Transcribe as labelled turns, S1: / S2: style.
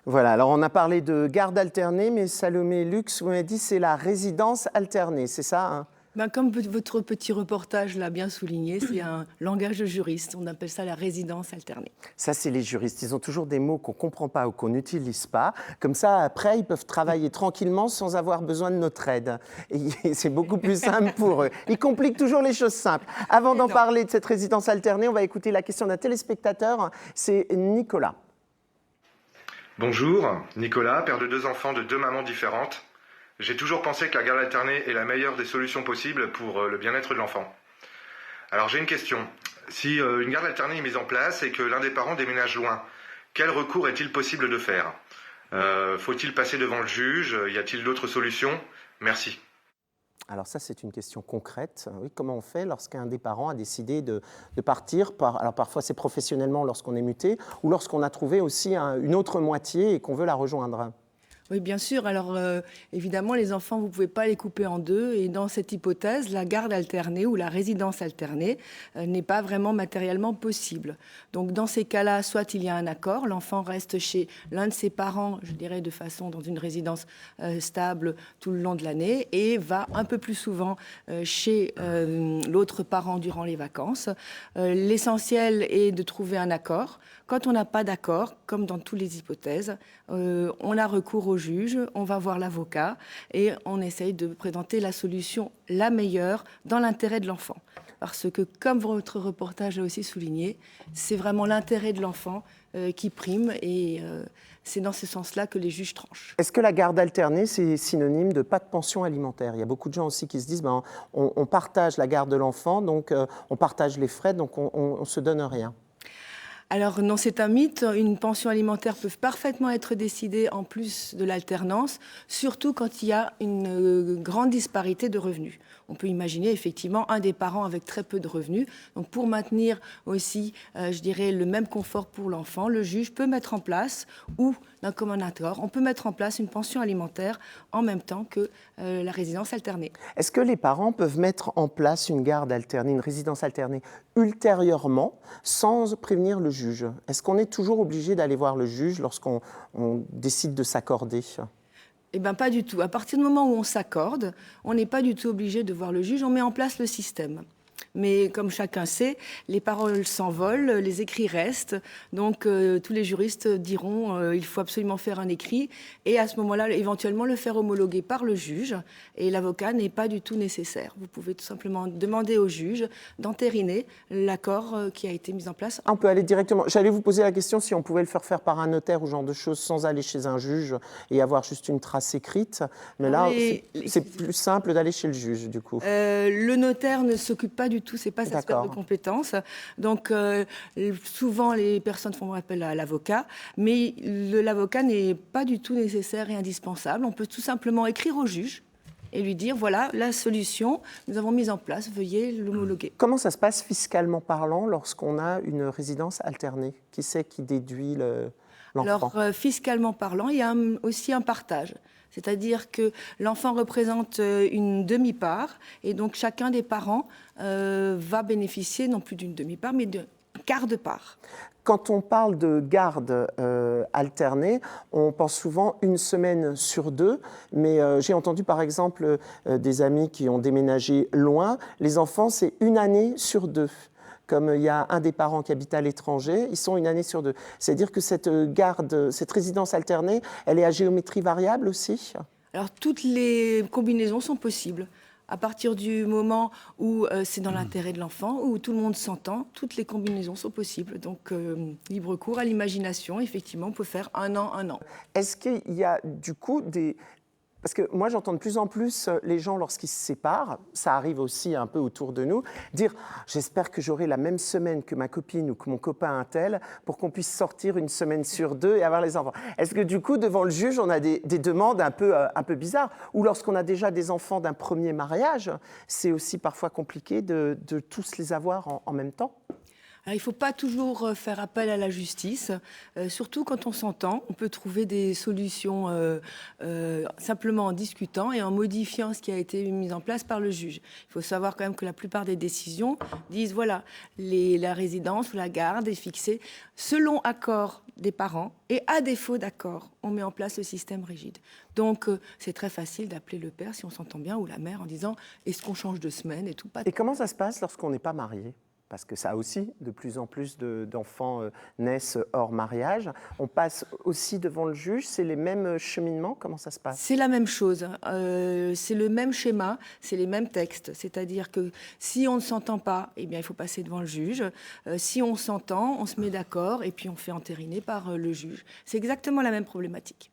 S1: Voilà, alors on a parlé de garde alternée, mais Salomé Lux, vous m'avez dit c'est la résidence alternée, c'est ça, hein?
S2: Comme votre petit reportage l'a bien souligné, c'est un langage de juriste. On appelle ça la résidence alternée.
S1: Ça, c'est les juristes. Ils ont toujours des mots qu'on ne comprend pas ou qu'on n'utilise pas. Comme ça, après, ils peuvent travailler tranquillement sans avoir besoin de notre aide. Et c'est beaucoup plus simple pour eux. Ils compliquent toujours les choses simples. Avant d'en parler de cette résidence alternée, on va écouter la question d'un téléspectateur. C'est Nicolas.
S3: Bonjour, Nicolas, père de 2 enfants de 2 mamans différentes. J'ai toujours pensé que la garde alternée est la meilleure des solutions possibles pour le bien-être de l'enfant. Alors j'ai une question. Si une garde alternée est mise en place et que l'un des parents déménage loin, quel recours est-il possible de faire? Faut-il passer devant le juge? Y a-t-il d'autres solutions? Merci.
S1: Alors ça, c'est une question concrète. Oui, comment on fait lorsqu'un des parents a décidé de partir alors parfois, c'est professionnellement lorsqu'on est muté ou lorsqu'on a trouvé aussi une autre moitié et qu'on veut la rejoindre.
S2: Oui, bien sûr. Alors, évidemment, les enfants, vous ne pouvez pas les couper en deux. Et dans cette hypothèse, la garde alternée ou la résidence alternée n'est pas vraiment matériellement possible. Donc, dans ces cas-là, soit il y a un accord, l'enfant reste chez l'un de ses parents, je dirais de façon dans une résidence stable tout le long de l'année, et va un peu plus souvent chez l'autre parent durant les vacances. L'essentiel est de trouver un accord. Quand on n'a pas d'accord, comme dans toutes les hypothèses, on a recours au juge, on va voir l'avocat et on essaye de présenter la solution la meilleure dans l'intérêt de l'enfant. Parce que, comme votre reportage l'a aussi souligné, c'est vraiment l'intérêt de l'enfant qui prime et c'est dans ce sens-là que les juges tranchent.
S1: Est-ce que la garde alternée, c'est synonyme de pas de pension alimentaire? Il y a beaucoup de gens aussi qui se disent on partage la garde de l'enfant, donc on partage les frais, donc on ne se donne rien.
S2: Alors non, c'est un mythe. Une pension alimentaire peut parfaitement être décidée en plus de l'alternance, surtout quand il y a une grande disparité de revenus. On peut imaginer effectivement un des parents avec très peu de revenus. Donc pour maintenir aussi, je dirais, le même confort pour l'enfant, le juge peut mettre en place, ou d'un commun accord, on peut mettre en place une pension alimentaire en même temps que la résidence alternée.
S1: Est-ce que les parents peuvent mettre en place une garde alternée, une résidence alternée ultérieurement, sans prévenir le juge? Est-ce qu'on est toujours obligé d'aller voir le juge lorsqu'on décide de s'accorder?
S2: Eh bien, pas du tout. À partir du moment où on s'accorde, on n'est pas du tout obligé de voir le juge, on met en place le système. Mais comme chacun sait, les paroles s'envolent, les écrits restent. Donc tous les juristes diront il faut absolument faire un écrit et à ce moment-là, éventuellement le faire homologuer par le juge. Et l'avocat n'est pas du tout nécessaire. Vous pouvez tout simplement demander au juge d'entériner l'accord qui a été mis en place.
S1: On peut aller directement. J'allais vous poser la question si on pouvait le faire par un notaire ou ce genre de choses sans aller chez un juge et avoir juste une trace écrite. Mais là, c'est plus simple d'aller chez le juge, du coup.
S2: Le notaire ne s'occupe pas du tout, c'est pas sa sphère de compétence. Donc souvent les personnes font appel à l'avocat, mais l'avocat n'est pas du tout nécessaire et indispensable. On peut tout simplement écrire au juge et lui dire voilà la solution, nous avons mis en place, veuillez l'homologuer.
S1: Comment ça se passe fiscalement parlant lorsqu'on a une résidence alternée? Qui c'est qui déduit l'enfant?
S2: Alors fiscalement parlant, il y a aussi un partage. C'est-à-dire que l'enfant représente une demi-part et donc chacun des parents va bénéficier non plus d'une demi-part mais d'un quart de part.
S1: Quand on parle de garde alternée, on pense souvent une semaine sur 2, mais j'ai entendu par exemple des amis qui ont déménagé loin, les enfants c'est 1 année sur 2. Comme il y a un des parents qui habite à l'étranger, ils sont 1 année sur 2. C'est-à-dire que cette garde, cette résidence alternée, elle est à géométrie variable aussi?
S2: Alors toutes les combinaisons sont possibles. À partir du moment où c'est dans l'intérêt de l'enfant, où tout le monde s'entend, toutes les combinaisons sont possibles. Donc libre cours à l'imagination, effectivement, on peut faire 1 an, 1 an.
S1: Est-ce qu'il y a du coup des... Parce que moi, j'entends de plus en plus les gens, lorsqu'ils se séparent, ça arrive aussi un peu autour de nous, dire « j'espère que j'aurai la même semaine que ma copine ou que mon copain un tel pour qu'on puisse sortir 1 semaine sur 2 et avoir les enfants ». Est-ce que du coup, devant le juge, on a des demandes un peu bizarres? Ou lorsqu'on a déjà des enfants d'un premier mariage, c'est aussi parfois compliqué de tous les avoir en même temps?
S2: Alors, il ne faut pas toujours faire appel à la justice, surtout quand on s'entend. On peut trouver des solutions simplement en discutant et en modifiant ce qui a été mis en place par le juge. Il faut savoir quand même que la plupart des décisions disent voilà, la résidence ou la garde est fixée selon accord des parents et à défaut d'accord, on met en place le système rigide. Donc c'est très facile d'appeler le père si on s'entend bien ou la mère en disant est-ce qu'on change de semaine et tout. Pas
S1: Et comment ça se passe lorsqu'on n'est pas marié? Parce que ça aussi, de plus en plus d'enfants naissent hors mariage. On passe aussi devant le juge, c'est les mêmes cheminements, comment ça se passe?
S2: C'est la même chose, c'est le même schéma, c'est les mêmes textes. C'est-à-dire que si on ne s'entend pas, eh bien, il faut passer devant le juge. Si on s'entend, on se met d'accord et puis on fait entériner par le juge. C'est exactement la même problématique.